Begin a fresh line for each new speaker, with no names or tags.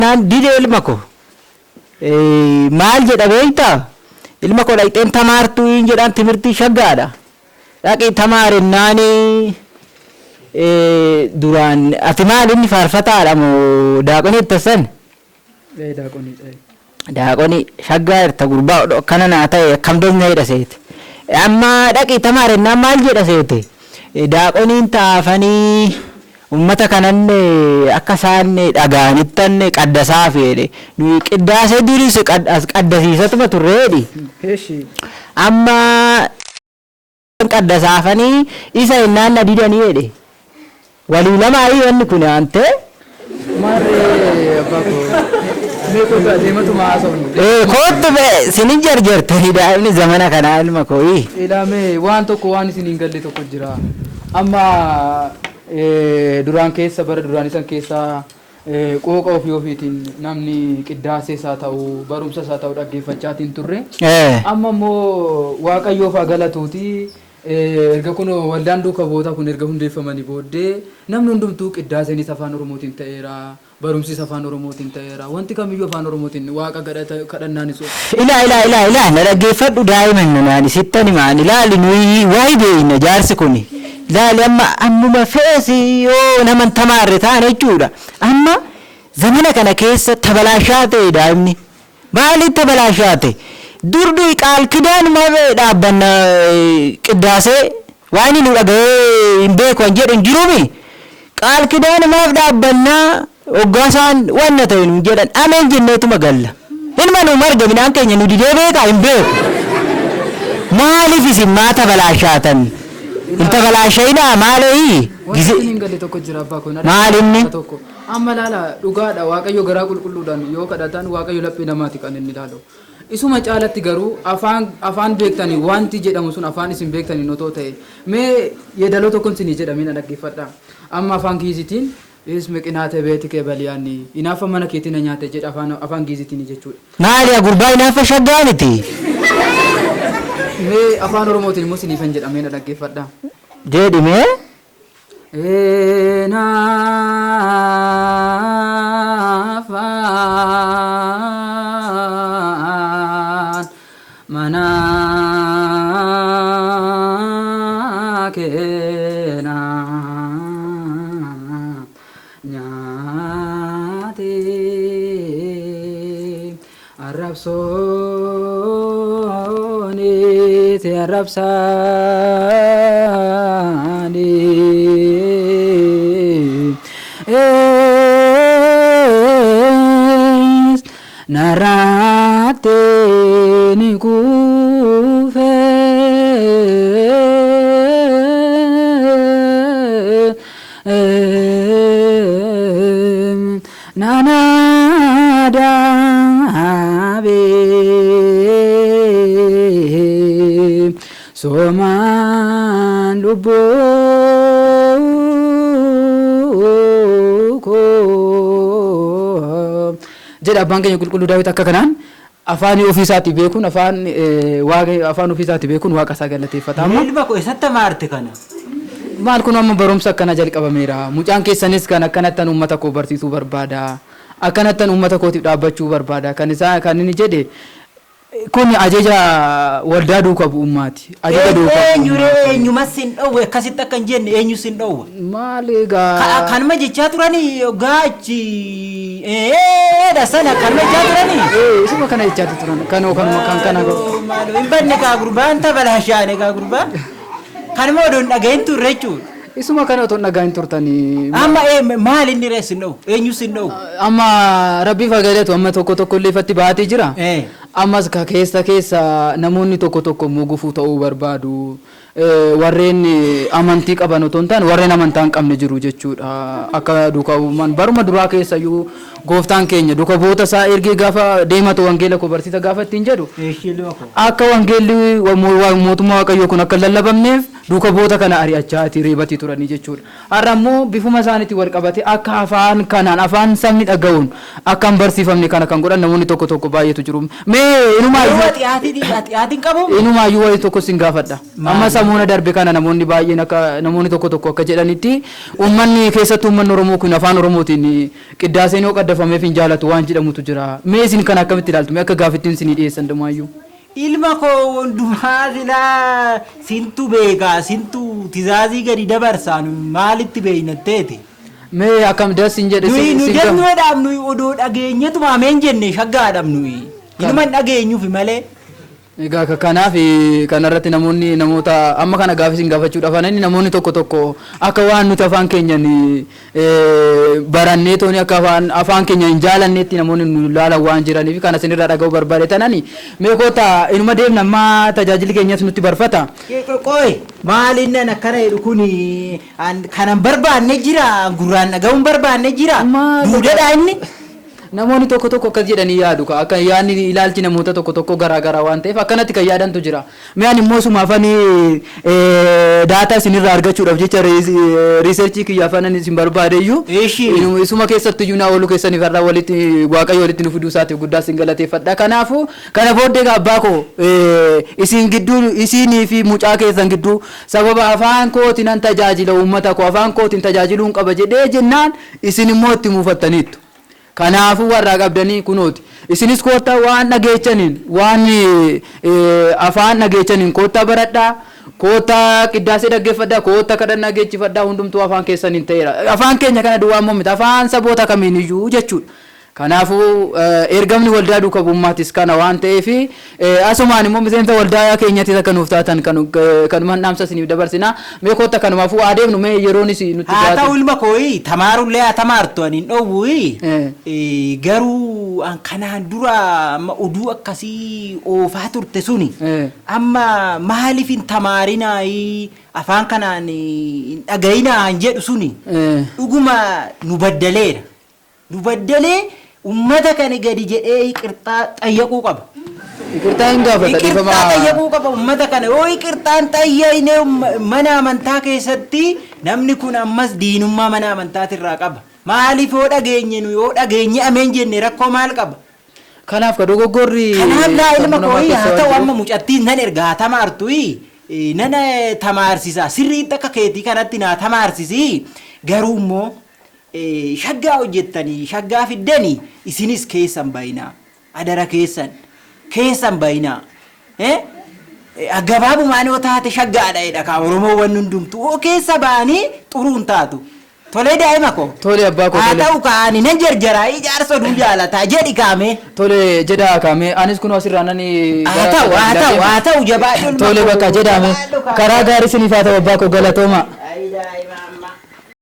Naan didee ilma ko maal jedha beektaa? Ilma ko dhaqxeen tamaartuu hin jedhaan timirtii shaggaadha. Dhaqii tamaarinnaan duraan ati maal inni faarfataadha moo daaqonii ittasan? Daaqonii shaggaa irta gurbaa kana naa ta'e akkam doonaa jedha seete. Amma dhaqii tamaarinnaan maal jedha seete? Daaqoniin taafanii ummata kananne akka isaan dhagaanittan qaddasaa fedhe nuyi qiddaasee duris qaddasiisatuma turreedhi. Amma qaddasaafanii isa innaan na didanii jedhe walii lamaayii wanni kun ante
marree abbako meeqota deematu maasawnu
kootu be sinin jarjartanii daa'imni zamana kanaa ilma kooyi
ilame waan tokko waan isin hin galle tokko jira amma duraan keessa bara duraan isan keessa qooqa ofii ofiitiin namni qiddaasee isaa ta'u barumsa isaa ta'u dhaggeeffachaatiin turre amma immoo waaqayyoof galatuuti erga kun waldaan duuka boota kun erga hundeeffamanii booddee namni hundumtuu qiddaaseenis afaan oromootiin ta'eera barumsis afaan oromootiin ta'eera wanti kamiyyuu afaan oromootiin waaqa kadhannaanis
ilaa na dhaggeeffadhu daa'iman naan sittani maan ilaali nuyi waa'ee beeyna jaarsi kuni ilaali ammuma feesi yoo naman tamaarre ta'an jechuudha amma zamana kana keessa tabalaashaa ta'e daa'imni maaliif tabalaashaa ta'e durdu qaal kidaan mabe dhaabbanna qiddaasee waan inni dhaga'ee hin beeku an jedhan jirumi qaal kidaan maaf dhaabbannaa hoggaasaan wanna ta'e nu jedhan ameen jenneetuma galla ilma nu marga midhaan keenya nu didee beekaa hin beeku maaliif isin maa tabalaashaatan inta balaashayna maalii
gize ingalle tokko jira abbaa kun
maalinni
tokko amma laala dhugaadha waaqayyo garaa qulqulluudhaan yoo kadhatan waaqayyo laphee namaati kan inni ilaalu isuma caalatti garuu afaan beektanii wanti jedhamu sun afaan isin beektanii notoo ta'e mee yeedaloo tokkon isin jedhamee na dhaggeeffadha amma afaan giizitiin isme qinaate beetike baliyaani inaafa mana keetiin nyaate jedha afaan giizitiin jechuudha
maali gurbaa inaafa shaggaaniti
mee afaan oromootiin immoo isiniifan jedhamee na dhaggeeffadha
jedhime
mana kena nyate arabsoni te arabsani narate ni kufe nanada be soman lubo jedha abbaan keenya qulqulluu daawit akka kanaan afaan ofiisaatti beekuun afaan ofiisaatti beekuun waaqa isaa galateeffata amma
ilma ko isatti maarte kana
maal kun amma barumsa akkana jalqabameera mucaan keessanis kan akkanattan uummata koo barsiisuu barbaada akkanattan uummata kootiif dhaabbachuu barbaada kan inni jedhe kun ajaja waldaa duuka bu'ummaati ajaja duuka
eenyuma sin dhowwe akkasitti akka hin jenne eenyu sin dhowwe
maaligaa
kanuma jechaa turanii gaachi dasana kanuma jechaa turanii
isuma kana jechaa turan kan kana
hin banne kaa gurbaan tabalaashaane kaa gurbaan kanuma odoon dhagahin turre jechuudha
isuma kana otoon dhagahin turtanii
amma maal inni ree sin dhowwe eenyu sin dhowwe
amma rabbii fagaadatu amma tokko illee ifatti baatee jira ammas ka keessa namoonni tokko immoo gufuu ta'uu barbaadu warreen amantii qaban otoo hin taane warreen amantaa hin qabne jiru jechuudha akka duuka bu'uumaan baruma duraa keessayyuu gooftaan keenya duuka boota isaa ergee gaafa deematu wangeela koo barsiisa gaafa ittiin jedhu akka wangeelli mootummaa waaqayyoo kun akka lallabamneef duuka boota kana ari'achaati reebatii turanii jechuudha har'a immoo bifuma isaaniitti wal qabate akka afaan kanaan afaan sabni dhaga'uun akka hin barsiifamne kana kan godhan namoonni tokko baay'eetu jiru mee inumaayyuu
xiyaatiin qabu
inumaayyuu wayii tokko sin gaafadha amma samuuna darbe kana namoonni baay'een akka namoonni tokko akka jedhanitti uummanni keessattuu uummanni Oromoo kun afaan Oromootiin qiddaaseen yoo qaddafameef hin jaalatu waan jedhamutu jira. Mee isin kana akkamitti ilaaltu? Mee akka gaafittiin isinii dhiyeessan damaayyuu.
Ilma koo hundumaa silaa sintu beekaa sintu tizaazii gadi dabarsaan maalitti beeynatteeti?
Mee akkam dassin jedhe
nuyi jennuudhaaf nuyi odoo dhageenyeetuma ameen jenne shaggaadhaaf nuyi ilma hin dhageenyuufi malee.
Egaa kanaaf kanarratti namoota amma kana gaafisiin gaafachuudhaaf anani namoonni tokko akka waan nuti afaan keenyan barannee tooni akka afaan keenya hin jaalanneetti namoonni nu ilaalan waan jiraniif kana isinirraa dhaga'uu barbaade tanani mee koota inuma deemna amma tajaajilli keenyas nutti barfata.
Qoy maaliin nan akkana jedhu kun kanan barbaanne jira gurraan dhaga'uun barbaanne jira duudadha inni.
Namoonni tokko akkas jedhanii yaadu akka yaadni ilaalchi namoota tokko garaa waan ta'eef akkanatti kan yaadantu jira. Mee immoo sumaafanii daataa isinirraa argachuudhaaf jecha riiserchii kiyya afanan isin barbaadeyyuu isuma keessatti iyyuu naa oolu keessaniif irraa waaqayyo walitti nu fiduu isaatiif guddaa isin galateeffadha. Kanaafuu kana booddee abbaa koo isin gidduu isinii fi mucaa keessan gidduu sababa afaan kootiin an tajaajila uummata koo afaan kootiin tajaajiluun qaba jedhee jennaan isin immoo itti muufattaniittu. Kanaafuu warraa qabdanii kunooti isinis koottaa waan dhageechaniin waan afaan dhageechaniin koottaa baradhaa koottaa qiddaasee dhaggeeffadhaa koottaa kadhannaa geechifadhaa hundumtuu afaan keessaniin ta'eera. Afaan keenya kana duwwaa moomite afaan saboota kamiiniyyuu jechuudha. Kanaafuu ergamni waldaa duuka bu'ummaatis kana waan ta'eef asumaan immoo miseensa waldaa keenyatti akka nuuf taatan kanuma dhaamsa isiniif dabarsina. Mee koottaa kanumaafuu adeemnu mee yeroonis nutti
haa ta'u ilma kooyi tamaarullee haa tamaartu ani hin dhowwuyi garuu kanaan dura amma oduu akkasii oofaa turte suni amma maaliif hin tamaarinaayi afaan kanaan hin dhagayinaa hin jedhu suni dhuguma nu baddaleera. Dubaddalee ummata kan gadi jedhee iqirtaa xayyaquu qaba.
Iqirtaa hin gaafata
dhiifama. Iqirtaa xayyaquu qaba ummata kana yoo iqirtaan xayyayne mana amantaa keessatti namni kun ammas diinummaa mana amantaatirraa qaba. Maaliif yoo dhageenye nu yoo dhageenye ameen jenne rakkoo maal qaba?
Kanaaf ka dogoggorri.
Kanaaf laa ilma kooyi haa ta'u amma mucattiin nan ergaa tamaartuyi nana tamaarsisa sirriitti akka keetii kanatti naa tamaarsisi garuu immoo shaggaa hojjettanii shaggaa fiddanii isinis keessan bayinaa adara keessan bayinaa gabaabumaan yoo taate shaggaadha jedha kaa Oromoo waan hundumtu keessa baanii xuruun taatu. Tole daa'ima ko.
Tole abbaa ko.
Haa ta'u kaani nan jarjaraa ijaarsa duu jaalataa jedhi kaame.
Tole jedhaa kaame anis kun asirraa nani.
Haa ta'u jabaadhu.
Tole bakka jedhaame karaa gaarii siniif haa ta'u abbaa ko galatooma.